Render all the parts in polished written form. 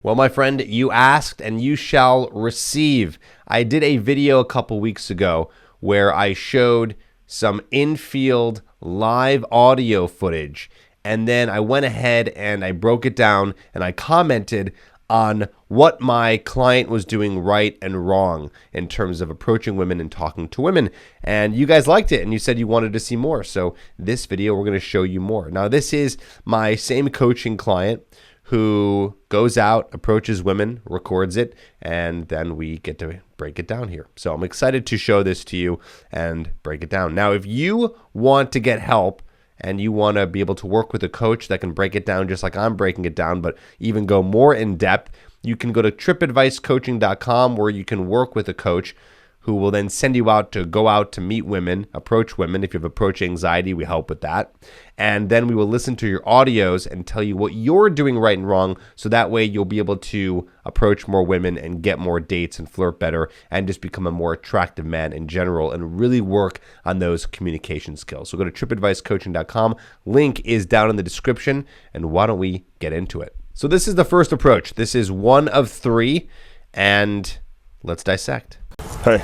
Well, my friend, you asked and you shall receive. I did a video a couple weeks ago where I showed some in-field live audio footage, and then I went ahead and I broke it down and I commented on what my client was doing right and wrong in terms of approaching women and talking to women. And you guys liked it and you said you wanted to see more. So this video, we're going to show you more. Now, this is my same coaching client who goes out, approaches women, records it, and then we get to break it down here. So I'm excited to show this to you and break it down. Now, if you want to get help and you want to be able to work with a coach that can break it down just like I'm breaking it down, but even go more in depth, you can go to tripadvicecoaching.com where you can work with a coach who will then send you out to meet women, approach women. If you have approach anxiety, we help with that. And then we will listen to your audios and tell you what you're doing right and wrong, so that way you'll be able to approach more women and get more dates and flirt better and just become a more attractive man in general and really work on those communication skills. So go to tripadvicecoaching.com. Link is down in the description, and why don't we get into it? So this is the first approach. This is one of three, and let's dissect. Hey,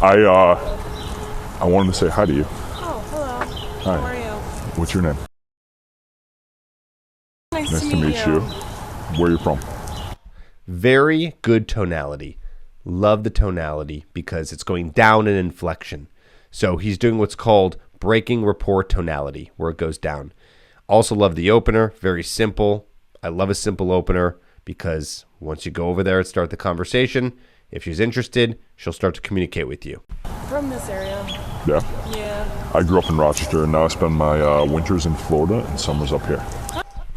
I wanted to say hi to you. Oh, hello. Hi. How are you? What's your name? Nice to meet you. Where are you from? Very good tonality. Love the tonality because it's going down in inflection. So he's doing what's called breaking rapport tonality, where it goes down. Also love the opener. Very simple. I love a simple opener because once you go over there and start the conversation, if she's interested, she'll start to communicate with you. From this area. Yeah. Yeah. I grew up in Rochester, and now I spend my winters in Florida and summers up here.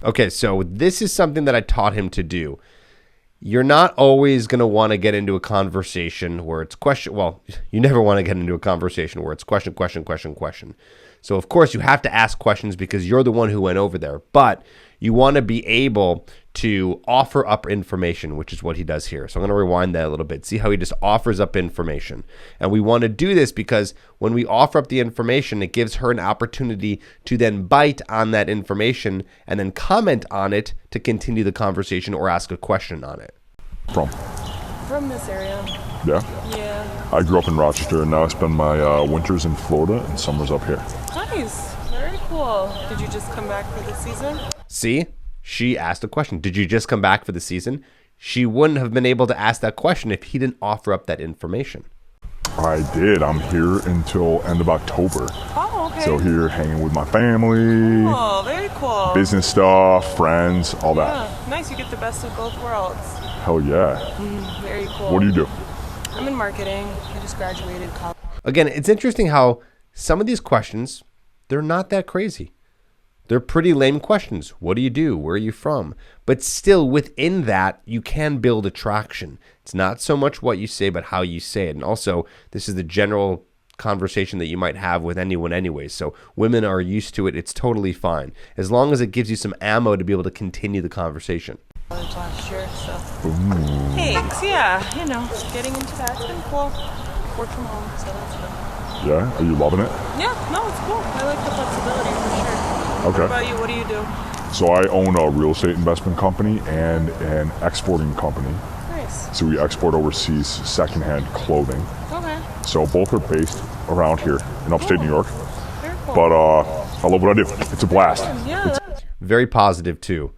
Okay, so this is something that I taught him to do. You're not always going to want to get into a conversation where it's question. Well, you never want to get into a conversation where it's question, question, question, question. So, of course, you have to ask questions because you're the one who went over there. But you want to be able to offer up information, which is what he does here. So I'm going to rewind that a little bit. See how he just offers up information. And we want to do this because when we offer up the information, it gives her an opportunity to then bite on that information and then comment on it to continue the conversation or ask a question on it. From this area. Yeah. Yeah. I grew up in Rochester, and now I spend my winters in Florida and summers up here. Nice. Very cool. Did you just come back for the season? See, she asked a question. Did you just come back for the season? She wouldn't have been able to ask that question if he didn't offer up that information. I did. I'm here until end of October. Oh, okay. So here hanging with my family, Oh, very cool. business stuff, friends, all that. Yeah. Nice. You get the best of both worlds. Hell yeah. Very cool. What do you do? I'm in marketing. I just graduated college. Again, it's interesting how some of these questions, they're not that crazy. They're pretty lame questions. What do you do? Where are you from? But still within that, you can build attraction. It's not so much what you say, but how you say it. And also, this is the general conversation that you might have with anyone anyway. So women are used to it. It's totally fine. As long as it gives you some ammo to be able to continue the conversation. Last year, so. Thanks. Yeah. You know, getting into that. It's been cool. Work from home, so that's good. Yeah? Are you loving it? Yeah. No, it's cool. I like the flexibility for sure. Okay. What about you? What do you do? So I own a real estate investment company and an exporting company. Nice. So we export overseas secondhand clothing. Okay. So both are based around here in upstate New York. Very cool. But I love what I do. It's a blast. Yeah. Very positive too.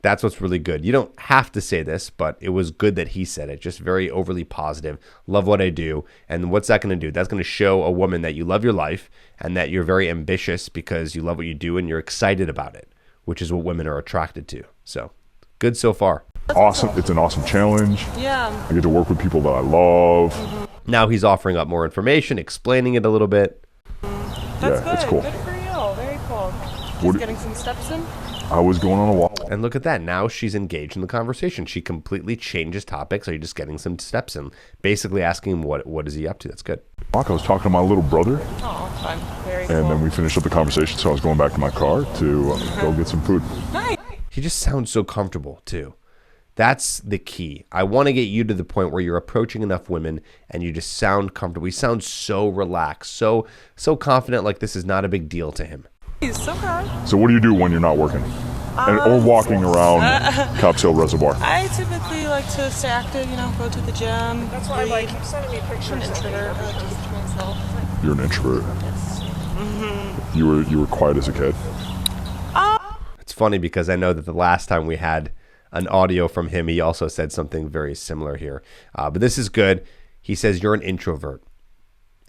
That's what's really good. You don't have to say this, but it was good that he said it. Just very overly positive. Love what I do. And what's that going to do? That's going to show a woman that you love your life and that you're very ambitious because you love what you do and you're excited about it, which is what women are attracted to. So good so far. Awesome. It's an awesome challenge. Yeah. I get to work with people that I love. Now he's offering up more information, explaining it a little bit. That's Yeah, good. it's cool. Good for you. Very cool. What- Just getting some steps in. I was going on a walk. And look at that. Now she's engaged in the conversation. She completely changes topics. Are you just getting some steps in? Basically asking him what is he up to. That's good. I was talking to my little brother, Oh, fun. Very cool. and then we finished up the conversation, so I was going back to my car to go get some food. Nice. He just sounds so comfortable too. That's the key. I want to get you to the point where you're approaching enough women and you just sound comfortable. You sound so relaxed, so confident, like this is not a big deal to him. Nice. Okay. So what do you do when you're not working? or walking around Cobb's Hill Reservoir? I typically like to stay active, go to the gym. That's why I like keep sending me pictures. I'm an introvert. I like to keep to myself. You're an introvert. Yes. Mm-hmm. You were quiet as a kid. It's funny because I know that the last time we had an audio from him, he also said something very similar here. But this is good. He says you're an introvert.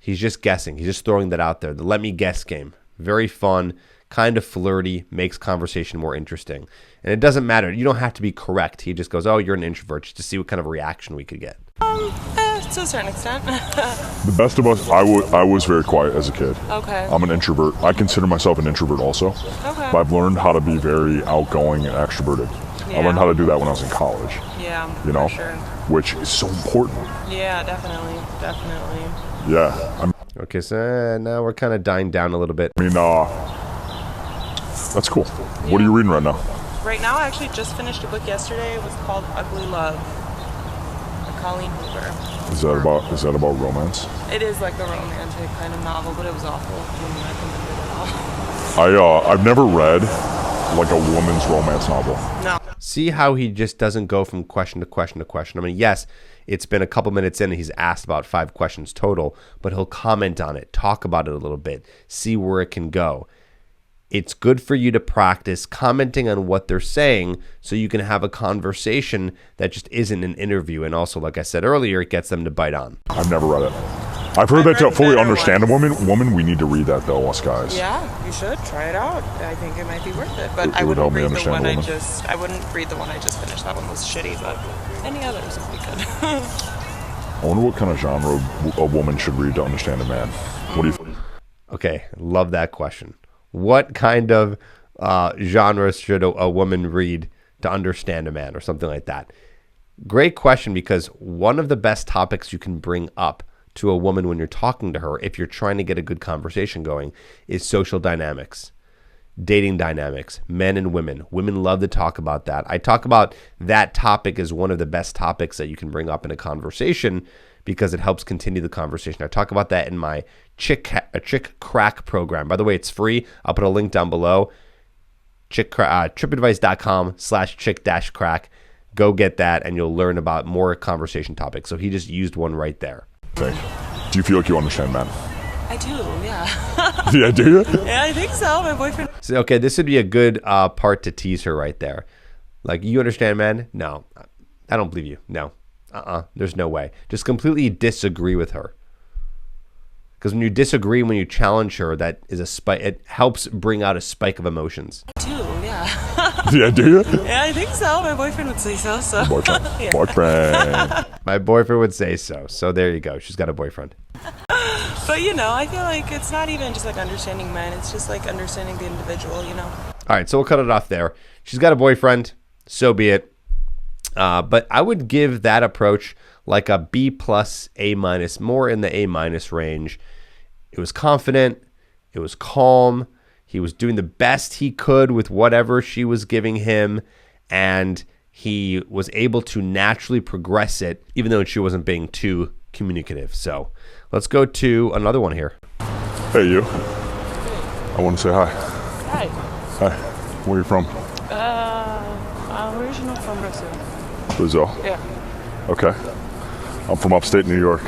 He's just guessing. He's just throwing that out there. The let me guess game. Very fun, kind of flirty, makes conversation more interesting. And it doesn't matter. You don't have to be correct. He just goes, oh, you're an introvert, just to see what kind of reaction we could get. To a certain extent. The best of us, I was very quiet as a kid. Okay. I'm an introvert. I consider myself an introvert also. Okay. But I've learned how to be very outgoing and extroverted. Yeah. I learned how to do that when I was in college. Yeah, for sure. Which is so important. Yeah, definitely. Yeah. Okay, so now we're kind of dying down a little bit. That's cool. What are you reading right now? Right now, I actually just finished a book yesterday. It was called Ugly Love by Colleen Hoover. Is that about romance? It is like a romantic kind of novel, but it was awful. I wouldn't recommend it at all. I've never read like a woman's romance novel. No. See how he just doesn't go from question to question to question. I mean, yes, it's been a couple minutes in and he's asked about 5 questions total, but he'll comment on it, talk about it a little bit, see where it can go. It's good for you to practice commenting on what they're saying so you can have a conversation that just isn't an interview. And also, like I said earlier, it gets them to bite on. I've never read it. I've heard that to fully understand a woman, we need to read that though, us guys. Yeah, you should try it out. I think it might be worth it. But I would wouldn't help me read the understand one a woman. I wouldn't read the one I just finished. That one was shitty, but any others would be good. I wonder what kind of genre a woman should read to understand a man. What do you think? Okay, love that question. What kind of genres should a woman read to understand a man or something like that? Great question, because one of the best topics you can bring up to a woman when you're talking to her, if you're trying to get a good conversation going, is social dynamics, dating dynamics, men and women. Women love to talk about that. I talk about that topic as one of the best topics that you can bring up in a conversation because it helps continue the conversation. I talk about that in my Chick Crack program. By the way, it's free. I'll put a link down below. tripadvice.com/chick-crack. Go get that and you'll learn about more conversation topics. So he just used one right there. Do you feel like you understand men? I do, yeah. Yeah, do you? Yeah, I think so. My boyfriend. So, okay, this would be a good part to tease her right there. Like, you understand men? No. I don't believe you. No. There's no way. Just completely disagree with her. Because when you disagree, when you challenge her, that is a spike. It helps bring out a spike of emotions. I do, yeah. Yeah, do you? Yeah, I think so. My boyfriend would say so. Boyfriend. Yeah. Boyfriend. My boyfriend would say so. So there you go. She's got a boyfriend. But, I feel like it's not even just like understanding men. It's just like understanding the individual, All right, so we'll cut it off there. She's got a boyfriend. So be it. But I would give that approach like a B+, A-, more in the A- range. It was confident. It was calm. He was doing the best he could with whatever she was giving him. And he was able to naturally progress it, even though she wasn't being too communicative. So let's go to another one here. Hey, you. I want to say hi. Hi. Hi. Where are you from? I'm original from Brazil. Brazil. Yeah. Okay. I'm from upstate New York.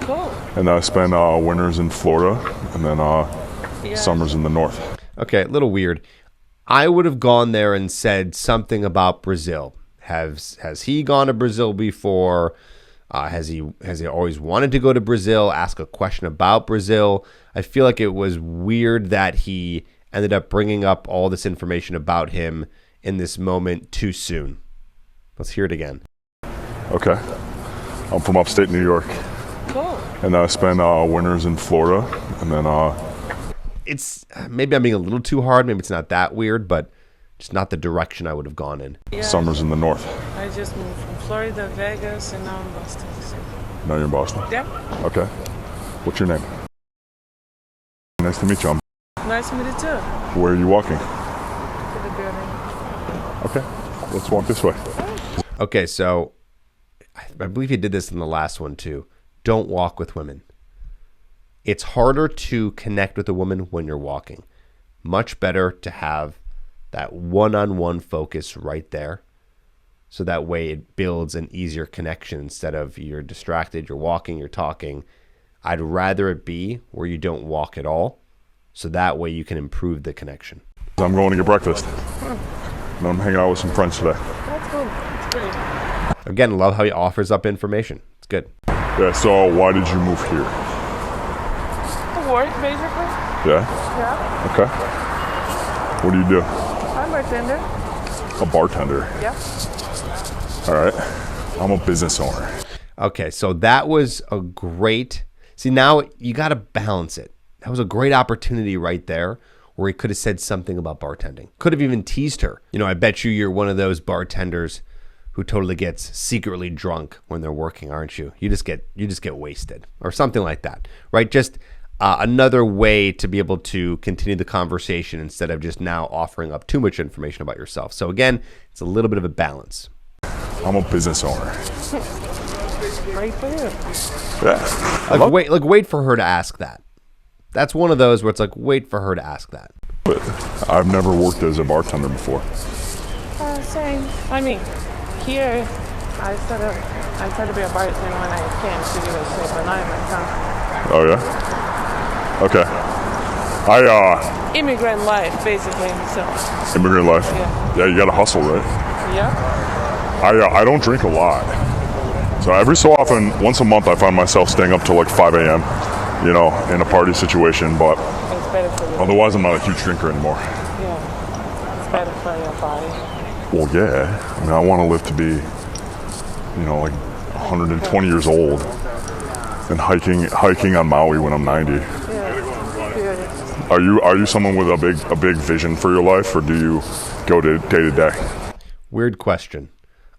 Cool. And I spend winters in Florida and then summers in the north. Okay, a little weird. I would have gone there and said something about Brazil. Has he gone to Brazil before? Has he always wanted to go to Brazil? Ask a question about Brazil. I feel like it was weird that he ended up bringing up all this information about him in this moment too soon. Let's hear it again. Okay. I'm from upstate New York. Cool. And I spend winters in Florida and then It's maybe I'm being a little too hard. Maybe it's not that weird, but just not the direction I would have gone in. Yeah. summers in the north. I just moved from Florida, Vegas, and now I'm in Boston. So. Now you're in Boston? Yeah. Okay. What's your name? Nice to meet you. Nice to meet you too. Where are you walking? To the building. Okay. Let's walk this way. Okay, so I believe he did this in the last one too. Don't walk with women. It's harder to connect with a woman when you're walking. Much better to have that one-on-one focus right there. So that way it builds an easier connection instead of you're distracted, you're walking, you're talking. I'd rather it be where you don't walk at all. So that way you can improve the connection. I'm going to get breakfast. And I'm hanging out with some friends today. That's good. It's great. Again, love how he offers up information. It's good. Yeah, so why did you move here? Work, basically. Yeah? Yeah. Okay. What do you do? I'm a bartender. A bartender? Yeah. All right. I'm a business owner. Okay, so that was a great... See, now you got to balance it. That was a great opportunity right there where he could have said something about bartending. Could have even teased her. You know, I bet you're one of those bartenders who totally gets secretly drunk when they're working, aren't you? You just get wasted or something like that, right? Just another way to be able to continue the conversation instead of just now offering up too much information about yourself. So again, it's a little bit of a balance. I'm a business owner. Right for you. Yeah. Wait for her to ask that. That's one of those where it's like, wait for her to ask that. But I've never worked as a bartender before. Same. I mean, here, I try to be a bartender when I can to give a shit, but not in my town. Oh, yeah? Okay. Immigrant life, basically. So. Immigrant life? Yeah. Yeah, you gotta hustle, right? Yeah. I don't drink a lot. So every so often, once a month, I find myself staying up till like 5 a.m., you know, in a party situation, but It's better for you. otherwise I'm not a huge drinker anymore. Yeah. It's better for your body. Well, yeah. I mean, I want to live to be, you know, like 120 years old and hiking on Maui when I'm 90. Yeah. Are you someone with a big vision for your life, or do you go day to day? Weird question.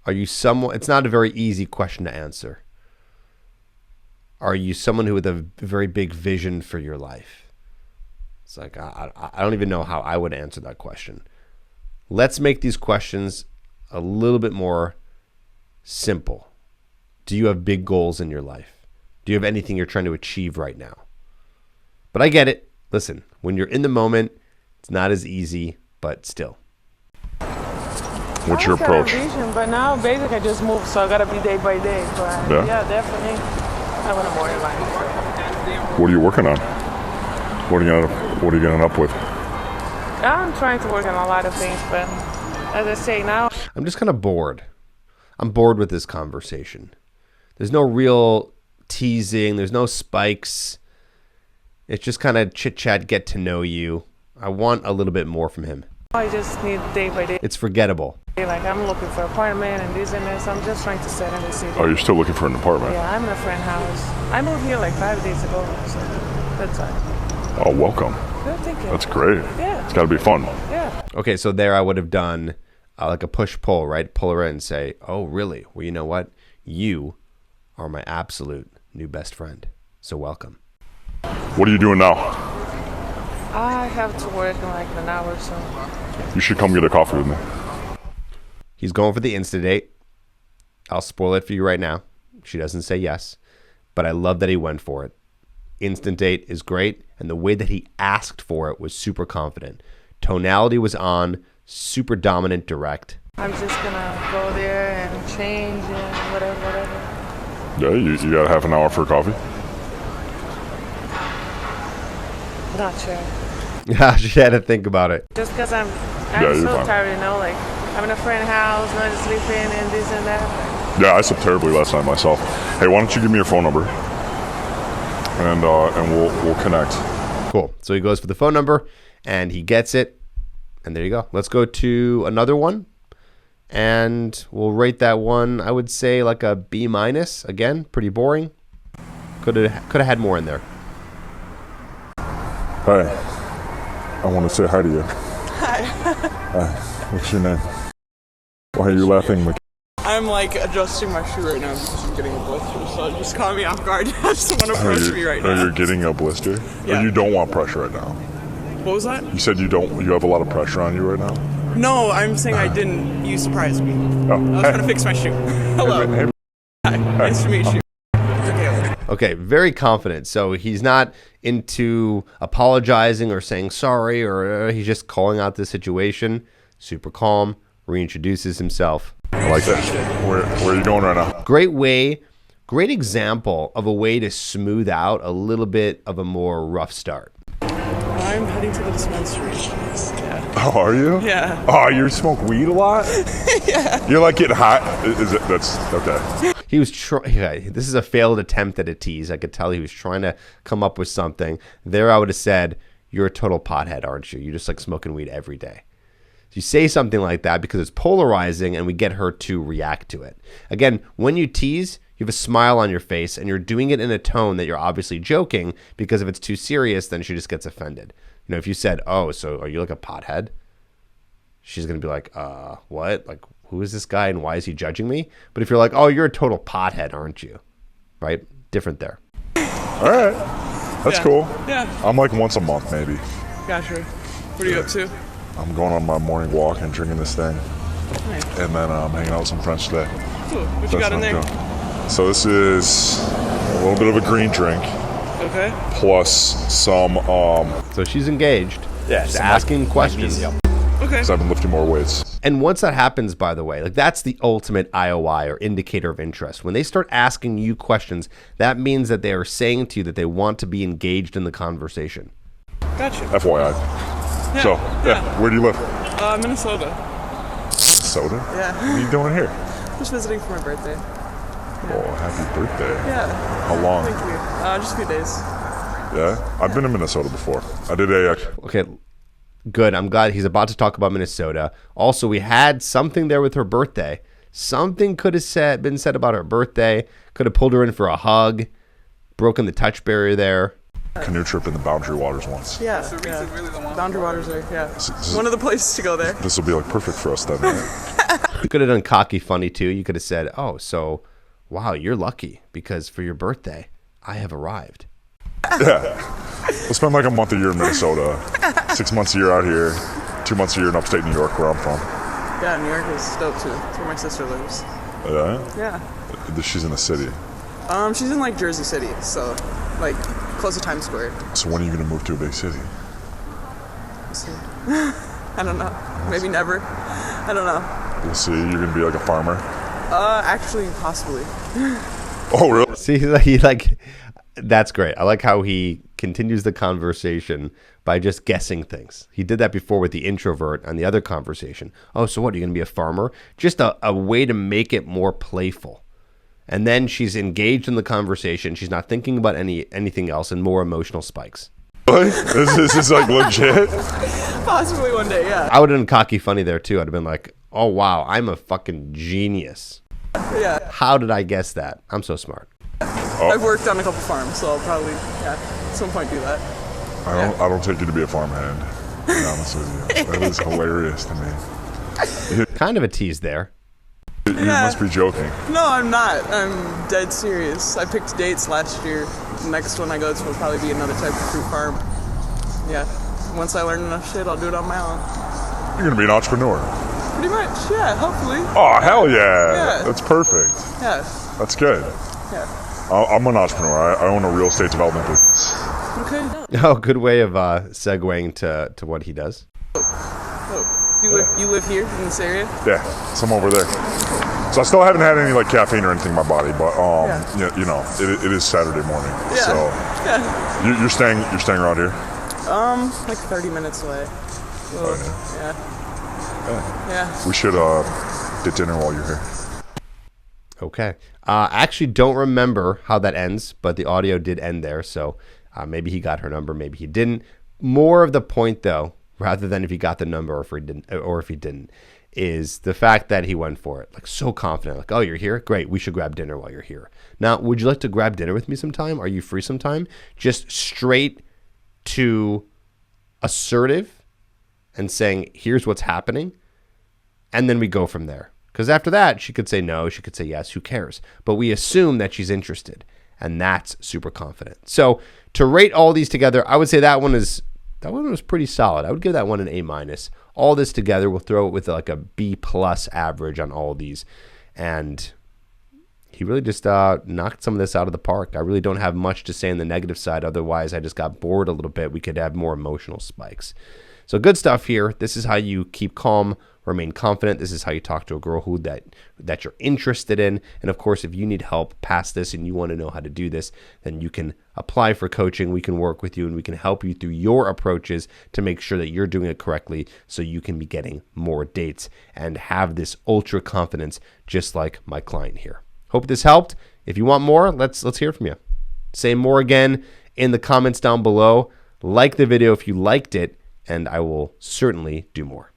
Are you someone? It's not a very easy question to answer. Are you someone who with a very big vision for your life? It's like I don't even know how I would answer that question. Let's make these questions a little bit more simple. Do you have big goals in your life? Do you have anything you're trying to achieve right now? But I get it. Listen, when you're in the moment, it's not as easy, but still. What's your approach? Vision, but now basically I just moved, so I gotta be day by day. But yeah, definitely. I want a more life. What are you working on? What are you getting up with? I'm trying to work on a lot of things, but as I say now, I'm just kind of bored. I'm bored with this conversation. There's no real teasing. There's no spikes. It's just kind of chit chat, get to know you. I want a little bit more from him. I just need day by day. It's forgettable. Like I'm looking for an apartment and this and this. I'm just trying to set in the city. Oh, you're still looking for an apartment? Yeah, I'm in a friend house. I moved here like 5 days ago, so that's all. Oh, welcome. Good, thank you. That's great. Yeah. It's got to be fun. Yeah. Okay, so there I would have done like a push-pull, right? Pull her in and say, oh, really? Well, you know what? You are my absolute new best friend. So welcome. What are you doing now? I have to work in like an hour or so. You should come get a coffee with me. He's going for the insta-date. I'll spoil it for you right now. She doesn't say yes, but I love that he went for it. Instant date is great, and the way that he asked for it was super confident. Tonality was on, super dominant, direct. I'm just gonna go there and change and whatever. Yeah, you got half an hour for coffee? Not sure. Yeah, she had to think about it. Just because I'm you're so fine. tired, you know, like having a friend house, not sleeping and this and that. Yeah, I slept terribly last night myself. Hey, why don't you give me your phone number, and we'll connect. Cool. So he goes for the phone number, and he gets it, and there you go. Let's go to another one, and we'll rate that one, I would say, like a B-. Again, pretty boring. Could have had more in there. Hi, I want to say hi to you. Hi. What's your name? Why are you laughing? I'm like adjusting my shoe right now because I'm getting a blister, so it just caught me off guard. I just want to push me right now. You're getting a blister? Yeah. Or you don't want pressure right now? What was that? You said you have a lot of pressure on you right now? No, I'm saying I didn't. You surprised me. Oh. I was trying to fix my shoe. Hello. Hey, Hi. Nice to meet you. Okay. Okay, very confident. So he's not into apologizing or saying sorry, or he's just calling out the situation. super calm, reintroduces himself. I like that. Where are you going right now? Great example of a way to smooth out a little bit of a more rough start. I'm heading to the dispensary. Yeah. Oh, are you? Yeah. Oh, you smoke weed a lot? Yeah. You're like getting hot? That's okay. He was this is a failed attempt at a tease. I could tell he was trying to come up with something. There I would have said, you're a total pothead, aren't you? You just like smoking weed every day. You say something like that because it's polarizing and we get her to react to it. Again, when you tease, you have a smile on your face and you're doing it in a tone that you're obviously joking, because if it's too serious, then she just gets offended. You know, if you said, oh, so are you like a pothead? She's going to be like, what? Like, who is this guy and why is he judging me? But if you're like, oh, you're a total pothead, aren't you? Right? Different there. All right. That's cool. Yeah. I'm like once a month, maybe. Gotcha. What are you up to? I'm going on my morning walk and drinking this thing. Nice. And then I'm hanging out with some friends today. Cool. What you got in there? So this is a little bit of a green drink. Okay. Plus some, So she's engaged. Yeah, She's asking questions. Okay. because I've been lifting more weights. And once that happens, by the way, like that's the ultimate IOI or indicator of interest. When they start asking you questions, that means that they are saying to you that they want to be engaged in the conversation. Gotcha. FYI. Yeah, So, yeah. where do you live? Minnesota. Minnesota? Yeah. What are you doing here? Just visiting for my birthday. Oh, happy birthday. Yeah. How long? Thank you. Just a few days. Yeah? I've been in Minnesota before. I did a... Okay, good. I'm glad he's about to talk about Minnesota. Also, we had something there with her birthday. Something could have been said about her birthday. Could have pulled her in for a hug. Broken the touch barrier there. canoe trip in the Boundary Waters once. Yeah. Boundary Waters are, one of the places to go there. This will be like perfect for us then, right? You could have done cocky funny too. You could have said, oh, so, wow, you're lucky because for your birthday, I have arrived. Yeah. We'll spend like a month a year in Minnesota, 6 months a year out here, 2 months a year in upstate New York where I'm from. Yeah, New York is dope too. It's where my sister lives. Yeah? Yeah. She's in the city. She's in like Jersey City, so like close to Times Square. So when are you going to move to a big city? We'll see. I don't know. Maybe never. I don't know. We'll see. You're going to be like a farmer? Actually, possibly. Oh, really? See, that's great. I like how he continues the conversation by just guessing things. He did that before with the introvert on the other conversation. Oh, so what, are you going to be a farmer? Just a way to make it more playful. And then she's engaged in the conversation. She's not thinking about anything else and more emotional spikes. Really? This is like legit? Possibly one day, yeah. I would have done cocky funny there too. I'd have been like, oh, wow, I'm a fucking genius. Yeah. How did I guess that? I'm so smart. I've worked on a couple farms, so I'll probably, at some point do that. I don't take you to be a farmhand, to be honest with you. That is hilarious to me. Kind of a tease there. You must be joking. No, I'm not. I'm dead serious. I picked dates last year. The next one I go to will probably be another type of fruit farm. Yeah. Once I learn enough shit, I'll do it on my own. You're going to be an entrepreneur. Pretty much, yeah, hopefully. Oh, hell yeah. Yeah. That's perfect. Yeah, That's good. yeah. I'm an entrepreneur. I own a real estate development business. Okay. Oh, good way of segueing to what he does. Oh, you live here in this area? Yeah, so I'm over there. So I still haven't had any like caffeine or anything in my body, but it is Saturday morning. Yeah. So Yeah. you're staying around here. Like 30 minutes away. Oh, Yeah. We should get dinner while you're here. Okay. I actually don't remember how that ends, but the audio did end there. So maybe he got her number, maybe he didn't. More of the point, though, rather than if he got the number or if he didn't, is the fact that he went for it. Like so confident. Like, oh, you're here? Great. We should grab dinner while you're here. Now, would you like to grab dinner with me sometime? Are you free sometime? Just straight to assertive and saying, here's what's happening. And then we go from there. Because after that, she could say no, she could say yes, who cares? But we assume that she's interested, and that's super confident. So to rate all these together, I would say that one was pretty solid. I would give that one an A-. All this together, we'll throw it with like a B+ average on all of these. And he really just knocked some of this out of the park. I really don't have much to say on the negative side. Otherwise, I just got bored a little bit. We could have more emotional spikes. So good stuff here. This is how you keep calm, remain confident. This is how you talk to a girl who that you're interested in. And of course, if you need help past this and you want to know how to do this, then you can apply for coaching. We can work with you and we can help you through your approaches to make sure that you're doing it correctly so you can be getting more dates and have this ultra confidence just like my client here. Hope this helped. If you want more, let's hear from you. Say more again in the comments down below. Like the video if you liked it, and I will certainly do more.